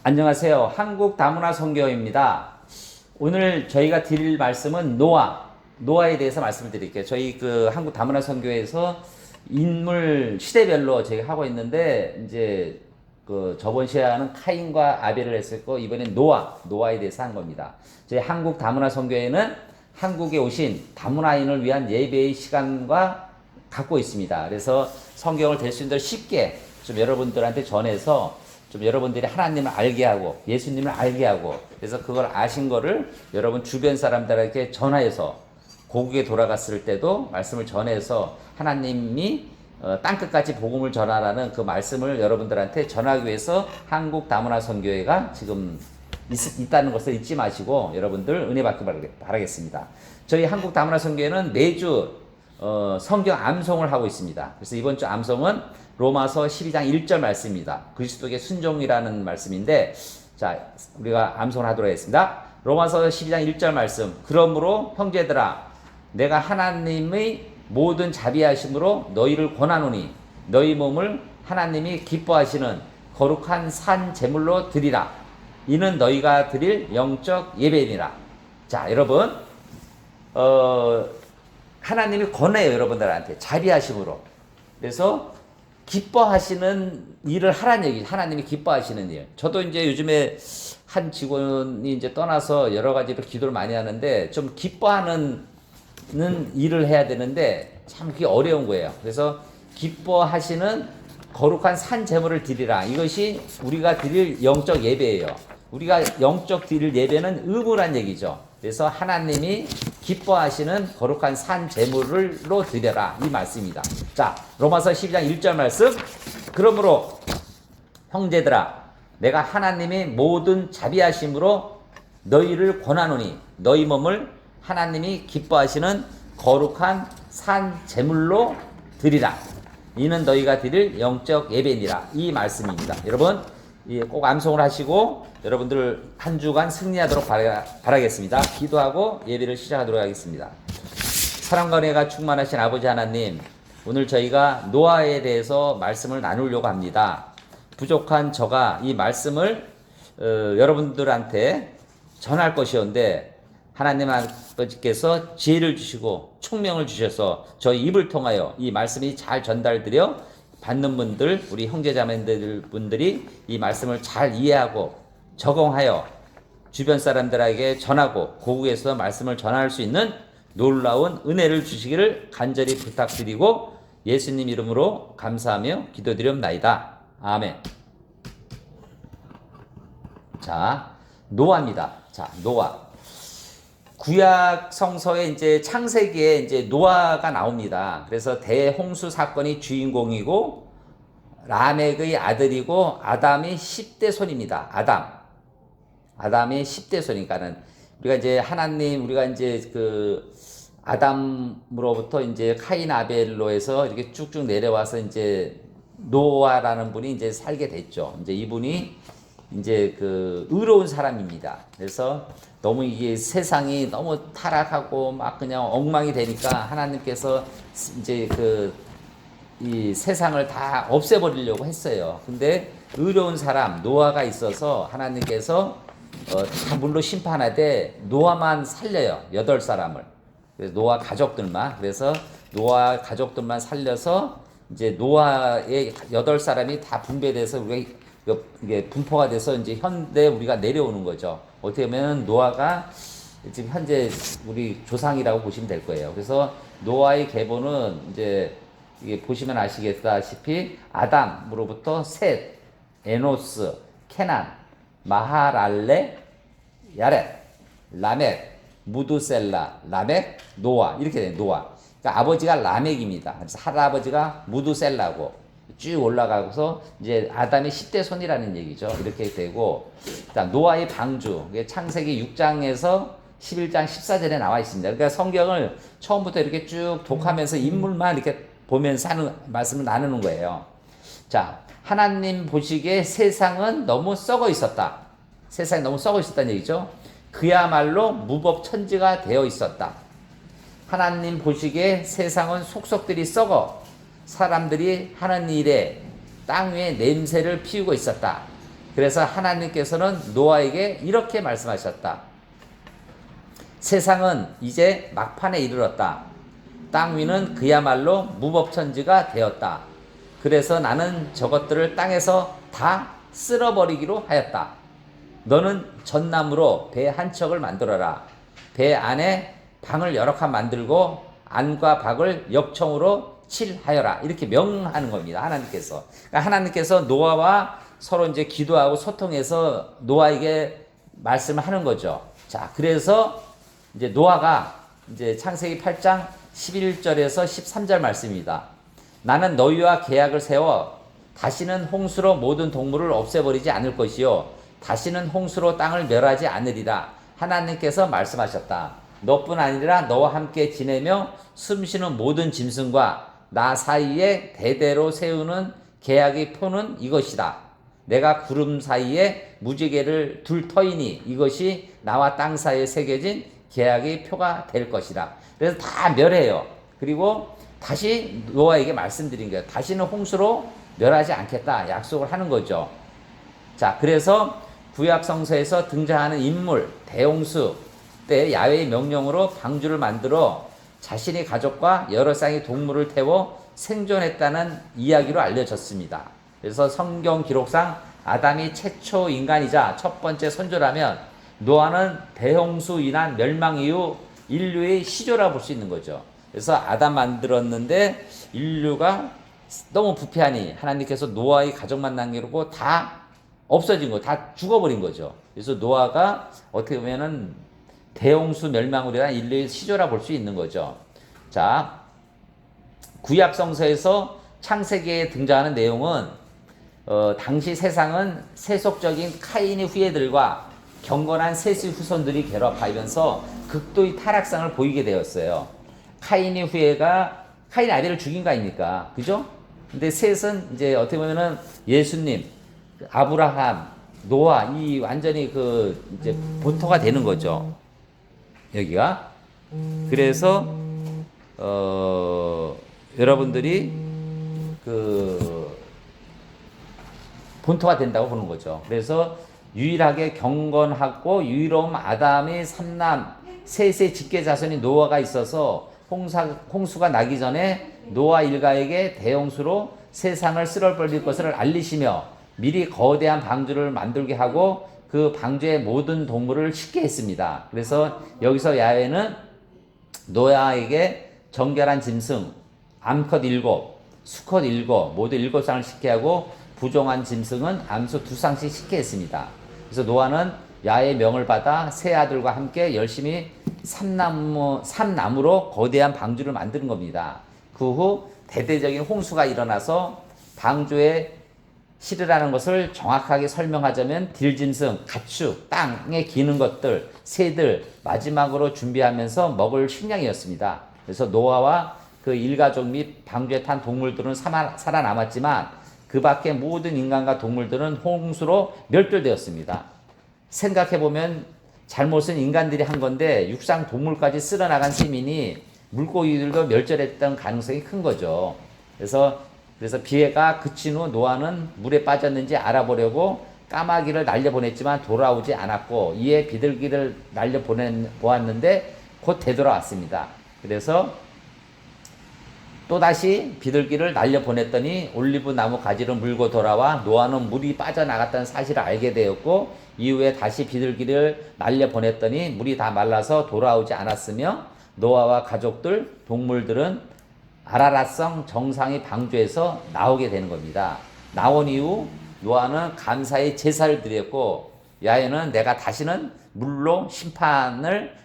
안녕하세요. 한국 다문화 선교입니다. 오늘 저희가 드릴 말씀은 노아에 대해서 말씀을 드릴게요. 저희 한국 다문화 선교에서 인물 시대별로 저희가 하고 있는데 이제 저번 시간은 카인과 아벨을 했었고 이번엔 노아에 대해서 한 겁니다. 저희 한국 다문화 선교회는 한국에 오신 다문화인을 위한 예배의 시간과 갖고 있습니다. 그래서 성경을 될 수 있는 대로 쉽게 좀 여러분들한테 전해서 좀 여러분들이 하나님을 알게 하고 예수님을 알게 하고 그래서 그걸 아신 거를 여러분 주변 사람들에게 전하여서 고국에 돌아갔을 때도 말씀을 전해서 하나님이 땅끝까지 복음을 전하라는 그 말씀을 여러분들한테 전하기 위해서 한국 다문화 선교회가 지금 있다는 것을 잊지 마시고 여러분들 은혜 받기 바라겠습니다. 저희 한국 다문화 선교회는 매주 성경 암송을 하고 있습니다. 그래서 이번 주 암송은 로마서 12장 1절 말씀입니다. 그리스도의 순종이라는 말씀인데 자 우리가 암송을 하도록 하겠습니다. 로마서 12장 1절 말씀. 그러므로 형제들아 내가 하나님의 모든 자비하심으로 너희를 권하노니 너희 몸을 하나님이 기뻐하시는 거룩한 산 제물로 드리라. 이는 너희가 드릴 영적 예배니라. 자 여러분 하나님이 권해요. 여러분들한테 자비하심으로. 그래서 기뻐하시는 일을 하라는 얘기. 하나님이 기뻐하시는 일. 저도 이제 요즘에 한 직원이 이제 떠나서 여러 가지로 기도를 많이 하는데 좀 기뻐하는 일을 해야 되는데 참 그게 어려운 거예요. 그래서 기뻐하시는 거룩한 산 제물을 드리라. 이것이 우리가 드릴 영적 예배예요. 우리가 영적 드릴 예배는 의무란 얘기죠. 그래서 하나님이 기뻐하시는 거룩한 산 제물로 드려라 이 말씀입니다. 자 로마서 12장 1절 말씀. 그러므로 형제들아 내가 하나님의 모든 자비하심으로 너희를 권하노니 너희 몸을 하나님이 기뻐하시는 거룩한 산 제물로 드리라. 이는 너희가 드릴 영적 예배니라 이 말씀입니다. 여러분 꼭 암송을 하시고 여러분들 한 주간 승리하도록 바라겠습니다. 기도하고 예배를 시작하도록 하겠습니다. 사랑과 은혜가 충만하신 아버지 하나님, 오늘 저희가 노아에 대해서 말씀을 나누려고 합니다. 부족한 저가 이 말씀을 여러분들한테 전할 것이었는데 하나님 아버지께서 지혜를 주시고 총명을 주셔서 저희 입을 통하여 이 말씀이 잘 전달되려 받는 분들, 우리 형제자매들 분들이 이 말씀을 잘 이해하고 적용하여 주변 사람들에게 전하고 고국에서 말씀을 전할 수 있는 놀라운 은혜를 주시기를 간절히 부탁드리고 예수님 이름으로 감사하며 기도드리옵나이다. 아멘. 자, 노아입니다. 자, 노아. 구약 성서에 이제 창세기에 이제 노아가 나옵니다. 그래서 대홍수 사건이 주인공이고 라멕의 아들이고 아담이 10대 손입니다. 아담이 10대 손이니까는 우리가 이제 우리가 이제 아담으로부터 이제 카인 아벨로 해서 이렇게 쭉쭉 내려와서 이제 노아라는 분이 이제 살게 됐죠. 이제 이분이 이제 의로운 사람입니다. 그래서 너무 이게 세상이 너무 타락하고 막 그냥 엉망이 되니까 하나님께서 이제 이 세상을 다 없애버리려고 했어요. 근데 의로운 사람 노아가 있어서 하나님께서 다 물로 심판하되 노아만 살려요. 8사람을. 그래서 노아 가족들만. 그래서 노아 가족들만 살려서 이제 노아의 8사람이 다 분배돼서 이게 분포가 돼서 이제 현대 우리가 내려오는 거죠. 어떻게 보면 노아가 지금 현재 우리 조상이라고 보시면 될 거예요. 그래서 노아의 계보는 이제 이게 보시면 아시겠다시피 아담으로부터 셋, 에노스, 케난, 마하랄레, 야렛, 라멕, 무두셀라, 라멕, 노아 이렇게 돼요. 노아. 그러니까 아버지가 라멕입니다. 그래서 할아버지가 무두셀라고. 쭉 올라가서 이제 아담의 10대 손이라는 얘기죠. 이렇게 되고 자, 노아의 방주 창세기 6장에서 11장 14절에 나와 있습니다. 그러니까 성경을 처음부터 이렇게 쭉 독하면서 인물만 이렇게 보면서 하는 말씀을 나누는 거예요. 자, 하나님 보시기에 세상은 너무 썩어 있었다. 세상이 너무 썩어 있었다는 얘기죠. 그야말로 무법천지가 되어 있었다. 하나님 보시기에 세상은 속속들이 썩어 사람들이 하는 일에 땅 위에 냄새를 피우고 있었다. 그래서 하나님께서는 노아에게 이렇게 말씀하셨다. 세상은 이제 막판에 이르렀다. 땅 위는 그야말로 무법천지가 되었다. 그래서 나는 저것들을 땅에서 다 쓸어버리기로 하였다. 너는 전나무로 배 한 척을 만들어라. 배 안에 방을 여러 칸 만들고 안과 밖을 역청으로 칠하여라. 이렇게 명하는 겁니다. 하나님께서. 그러니까 하나님께서 노아와 서로 이제 기도하고 소통해서 노아에게 말씀을 하는 거죠. 자, 그래서 이제 노아가 이제 창세기 8장 11절에서 13절 말씀입니다. 나는 너희와 계약을 세워 다시는 홍수로 모든 동물을 없애버리지 않을 것이요 다시는 홍수로 땅을 멸하지 않으리라. 하나님께서 말씀하셨다. 너뿐 아니라 너와 함께 지내며 숨쉬는 모든 짐승과 나 사이에 대대로 세우는 계약의 표는 이것이다. 내가 구름 사이에 무지개를 둘 터이니 이것이 나와 땅 사이에 새겨진 계약의 표가 될 것이다. 그래서 다 멸해요. 그리고 다시 노아에게 말씀드린 거예요. 다시는 홍수로 멸하지 않겠다 약속을 하는 거죠. 자, 그래서 구약 성서에서 등장하는 인물 대홍수 때 야훼의 명령으로 방주를 만들어 자신의 가족과 여러 쌍의 동물을 태워 생존했다는 이야기로 알려졌습니다. 그래서 성경 기록상 아담이 최초 인간이자 첫 번째 선조라면 노아는 대홍수 인한 멸망 이후 인류의 시조라 볼 수 있는 거죠. 그래서 아담 만들었는데 인류가 너무 부패하니 하나님께서 노아의 가족만 남기고 다 없어진 거, 다 죽어버린 거죠. 그래서 노아가 어떻게 보면은 대홍수 멸망으로 인한 인류의 시조라 볼 수 있는 거죠. 자, 구약 성서에서 창세기에 등장하는 내용은 당시 세상은 세속적인 카인의 후예들과 경건한 셋의 후손들이 결합하면서 극도의 타락상을 보이게 되었어요. 카인의 후예가 카인 아벨을 죽인 거 아닙니까? 그죠? 근데 셋은 이제 어떻게 보면은 예수님, 아브라함, 노아 이 완전히 그 이제 본토가 되는 거죠. 여기가. 그래서 여러분들이 그 본토가 된다고 보는 거죠. 그래서 유일하게 경건하고 유의로운 아담의 삼남 셋의 직계 자손이 노아가 있어서 홍수가 나기 전에 노아 일가에게 대홍수로 세상을 쓸어버릴 것을 알리시며 미리 거대한 방주를 만들게 하고 그 방주의 모든 동물을 싣게 했습니다. 그래서 여기서 야훼는 노아에게 정결한 짐승 암컷 7, 수컷 7, 모두 7쌍을 싣게 하고 부정한 짐승은 암수 2쌍씩 싣게 했습니다. 그래서 노아는 야훼의 명을 받아 세 아들과 함께 열심히 삼나무로 거대한 방주를 만드는 겁니다. 그 후 대대적인 홍수가 일어나서 방주에 실으라는 것을 정확하게 설명하자면 들짐승, 가축, 땅에 기는 것들, 새들 마지막으로 준비하면서 먹을 식량이었습니다. 그래서 노아와 그 일가족 및 방주에 탄 동물들은 살아남았지만 그 밖의 모든 인간과 동물들은 홍수로 멸절되었습니다. 생각해보면 잘못은 인간들이 한 건데 육상 동물까지 쓸어나간 셈이니 물고기들도 멸절했던 가능성이 큰 거죠. 그래서 비해가 그친 후 노아는 물에 빠졌는지 알아보려고 까마귀를 날려보냈지만 돌아오지 않았고 이에 비둘기를 날려보았는데 곧 되돌아왔습니다. 그래서 또다시 비둘기를 날려보냈더니 올리브 나무 가지를 물고 돌아와 노아는 물이 빠져나갔다는 사실을 알게 되었고 이후에 다시 비둘기를 날려보냈더니 물이 다 말라서 돌아오지 않았으며 노아와 가족들, 동물들은 아라랏성 정상의 방주에서 나오게 되는 겁니다. 나온 이후 노아는 감사의 제사를 드렸고 야훼는 내가 다시는 물로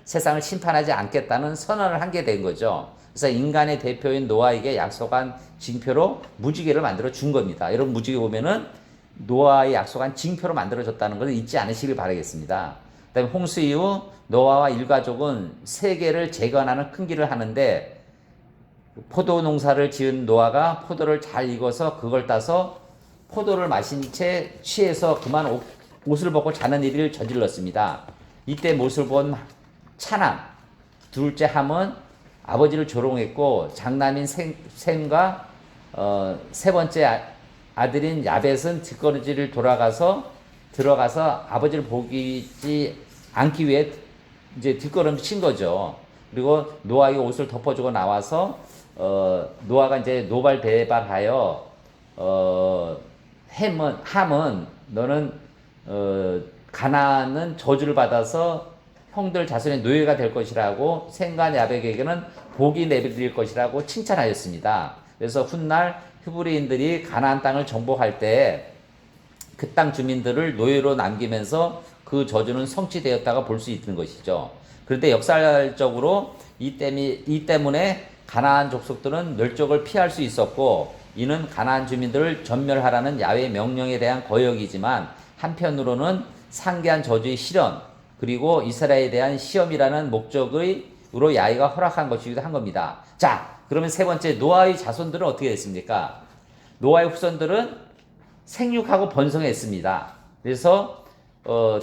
세상을 심판하지 않겠다는 선언을 하게 된 거죠. 그래서 인간의 대표인 노아에게 약속한 징표로 무지개를 만들어 준 겁니다. 여러분 무지개 보면은 노아의 약속한 징표로 만들어졌다는 것을 잊지 않으시길 바라겠습니다. 그다음에 홍수 이후 노아와 일가족은 세계를 재건하는 큰 길을 하는데 포도 농사를 지은 노아가 포도를 잘 익어서 그걸 따서 포도를 마신 채 취해서 그만 옷을 벗고 자는 일을 저질렀습니다. 이때 못을 본 차남, 둘째 함은 아버지를 조롱했고 장남인 셈과 세 번째 아들인 야벳은 뒷거지를 돌아가서 들어가서 아버지를 보이지 않기 위해 이제 뒷걸음 친 거죠. 그리고 노아에게 옷을 덮어주고 나와서 노아가 이제 노발대발하여 함은 너는 가나안은 저주를 받아서 형들 자손의 노예가 될 것이라고 셈과 야벳에게는 복이 내릴 것이라고 칭찬하였습니다. 그래서 훗날 히브리인들이 가나안 땅을 정복할 때 그 땅 주민들을 노예로 남기면서 그 저주는 성취되었다가 볼 수 있는 것이죠. 그런데 역사적으로 이 때문에 가나안 족속들은 멸족을 피할 수 있었고, 이는 가나안 주민들을 전멸하라는 야훼의 명령에 대한 거역이지만 한편으로는 상계한 저주의 실현, 그리고 이스라엘에 대한 시험이라는 목적으로 야훼가 허락한 것이기도 한 겁니다. 자, 그러면 세 번째, 노아의 자손들은 어떻게 됐습니까? 노아의 후손들은 생육하고 번성했습니다. 그래서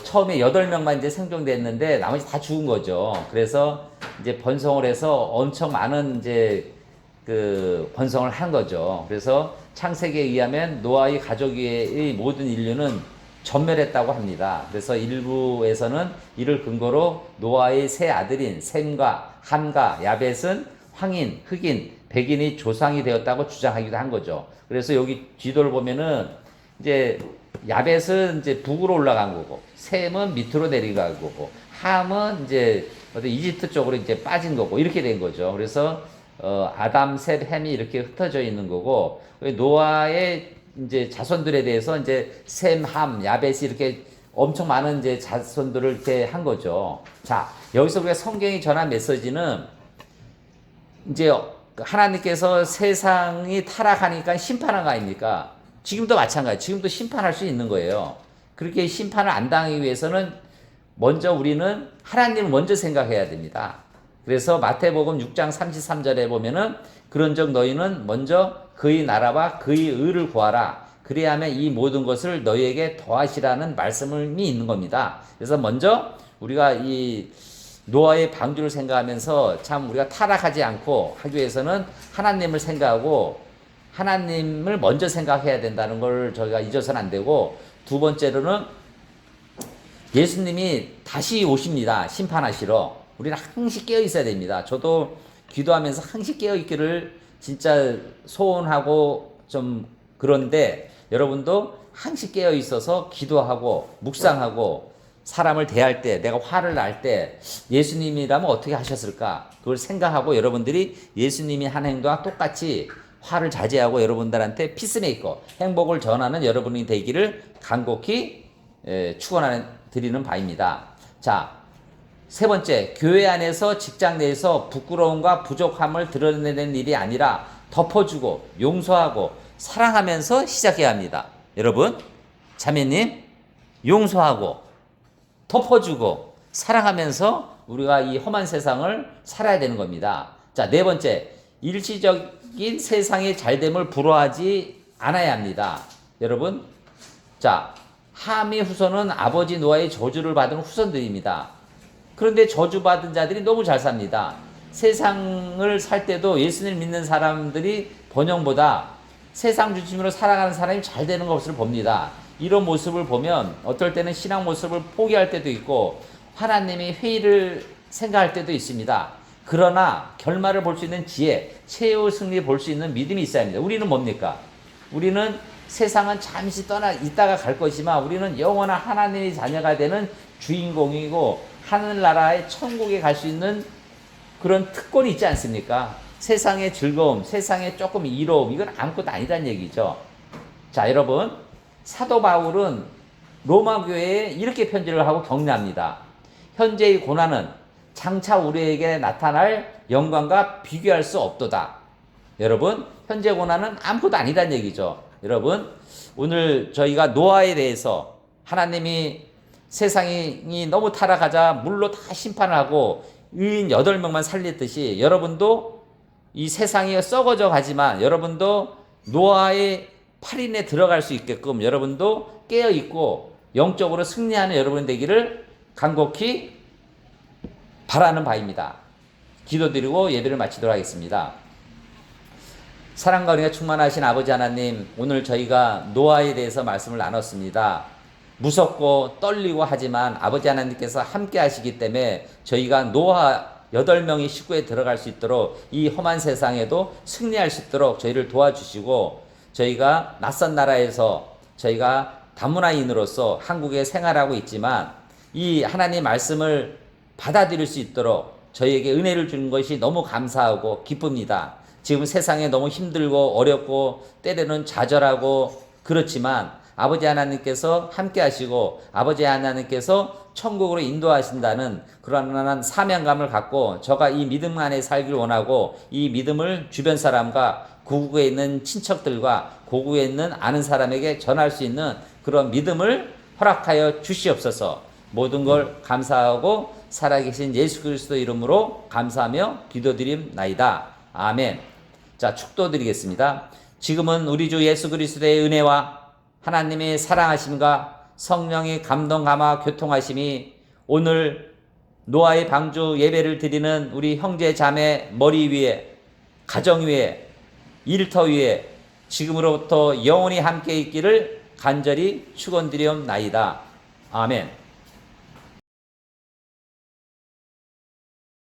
처음에 8명만 이제 생존됐는데 나머지 다 죽은 거죠. 그래서 이제 번성을 해서 엄청 많은 이제 그 번성을 한 거죠. 그래서 창세기에 의하면 노아의 가족의 모든 인류는 전멸했다고 합니다. 그래서 일부에서는 이를 근거로 노아의 세 아들인 셈과 함과 야벳은 황인, 흑인, 백인의 조상이 되었다고 주장하기도 한 거죠. 그래서 여기 지도를 보면은 이제 야벳은 이제 북으로 올라간 거고, 셈은 밑으로 내려간 거고, 함은 이제 어디 이집트 쪽으로 이제 빠진 거고, 이렇게 된 거죠. 그래서 아담, 셋, 햄이 이렇게 흩어져 있는 거고, 노아의 이제 자손들에 대해서 이제 셈, 함, 야벳이 이렇게 엄청 많은 이제 자손들을 이렇게 한 거죠. 자, 여기서 우리가 성경이 전한 메시지는 이제 하나님께서 세상이 타락하니까 심판한 거 아닙니까? 지금도 마찬가지. 지금도 심판할 수 있는 거예요. 그렇게 심판을 안 당하기 위해서는 먼저 우리는 하나님을 먼저 생각해야 됩니다. 그래서 마태복음 6장 33절에 보면은 그런즉 너희는 먼저 그의 나라와 그의 의를 구하라. 그리하면 이 모든 것을 너희에게 더하시라는 말씀이 있는 겁니다. 그래서 먼저 우리가 이 노아의 방주를 생각하면서 참 우리가 타락하지 않고 하기 위해서는 하나님을 생각하고 하나님을 먼저 생각해야 된다는 걸 저희가 잊어서는 안 되고, 두 번째로는 예수님이 다시 오십니다. 심판하시러. 우리는 항시 깨어 있어야 됩니다. 저도 기도하면서 항시 깨어 있기를 진짜 소원하고 좀 그런데, 여러분도 항시 깨어 있어서 기도하고 묵상하고 사람을 대할 때, 내가 화를 날 때 예수님이라면 어떻게 하셨을까? 그걸 생각하고 여러분들이 예수님이 한 행동과 똑같이 화를 자제하고 여러분들한테 피스메이커, 행복을 전하는 여러분이 되기를 간곡히 축원드리는 바입니다. 자, 세 번째, 교회 안에서 직장 내에서 부끄러움과 부족함을 드러내는 일이 아니라 덮어주고 용서하고 사랑하면서 시작해야 합니다. 여러분, 자매님, 용서하고 덮어주고 사랑하면서 우리가 이 험한 세상을 살아야 되는 겁니다. 자, 네 번째, 일시적인 세상의 잘됨을 부러워하지 않아야 합니다. 여러분, 자, 함의 후손은 아버지 노아의 저주를 받은 후손들입니다. 그런데 저주받은 자들이 너무 잘 삽니다. 세상을 살 때도 예수님을 믿는 사람들이 번영보다 세상 중심으로 살아가는 사람이 잘 되는 것을 봅니다. 이런 모습을 보면 어떨 때는 신앙 모습을 포기할 때도 있고 하나님의 회의를 생각할 때도 있습니다. 그러나 결말을 볼 수 있는 지혜, 최후 승리 볼 수 있는 믿음이 있어야 합니다. 우리는 뭡니까? 우리는 세상은 잠시 있다가 갈 것이지만 우리는 영원한 하나님의 자녀가 되는 주인공이고 하늘나라의 천국에 갈 수 있는 그런 특권이 있지 않습니까? 세상의 즐거움, 세상의 조금 이로움, 이건 아무것도 아니란 얘기죠. 자, 여러분, 사도 바울은 로마 교회에 이렇게 편지를 하고 격려합니다. 현재의 고난은 장차 우리에게 나타날 영광과 비교할 수 없도다. 여러분, 현재 고난은 아무것도 아니란 얘기죠. 여러분, 오늘 저희가 노아에 대해서 하나님이 세상이 너무 타락하자 물로 다 심판을 하고 의인 8명만 살렸듯이 여러분도 이 세상이 썩어져 가지만 여러분도 노아의 8인에 들어갈 수 있게끔 여러분도 깨어있고 영적으로 승리하는 여러분 되기를 간곡히 바라는 바입니다. 기도드리고 예배를 마치도록 하겠습니다. 사랑과 은혜가 충만하신 아버지 하나님, 오늘 저희가 노아에 대해서 말씀을 나눴습니다. 무섭고 떨리고 하지만 아버지 하나님께서 함께 하시기 때문에 저희가 노아 8명의 식구에 들어갈 수 있도록 이 험한 세상에도 승리할 수 있도록 저희를 도와주시고, 저희가 낯선 나라에서 저희가 다문화인으로서 한국에 생활하고 있지만 이 하나님 말씀을 받아들일 수 있도록 저희에게 은혜를 주는 것이 너무 감사하고 기쁩니다. 지금 세상에 너무 힘들고 어렵고 때로는 좌절하고 그렇지만 아버지 하나님께서 함께 하시고 아버지 하나님께서 천국으로 인도하신다는 그러한 사명감을 갖고 저가 이 믿음 안에 살기를 원하고, 이 믿음을 주변 사람과 고국에 있는 친척들과 고국에 있는 아는 사람에게 전할 수 있는 그런 믿음을 허락하여 주시옵소서. 모든 걸 감사하고 살아계신 예수 그리스도 이름으로 감사하며 기도드립나이다. 아멘. 자, 축도드리겠습니다. 지금은 우리 주 예수 그리스도의 은혜와 하나님의 사랑하심과 성령의 감동 감화 교통하심이 오늘 노아의 방주 예배를 드리는 우리 형제 자매 머리 위에, 가정 위에, 일터 위에 지금으로부터 영원히 함께 있기를 간절히 축원드리옵나이다. 아멘.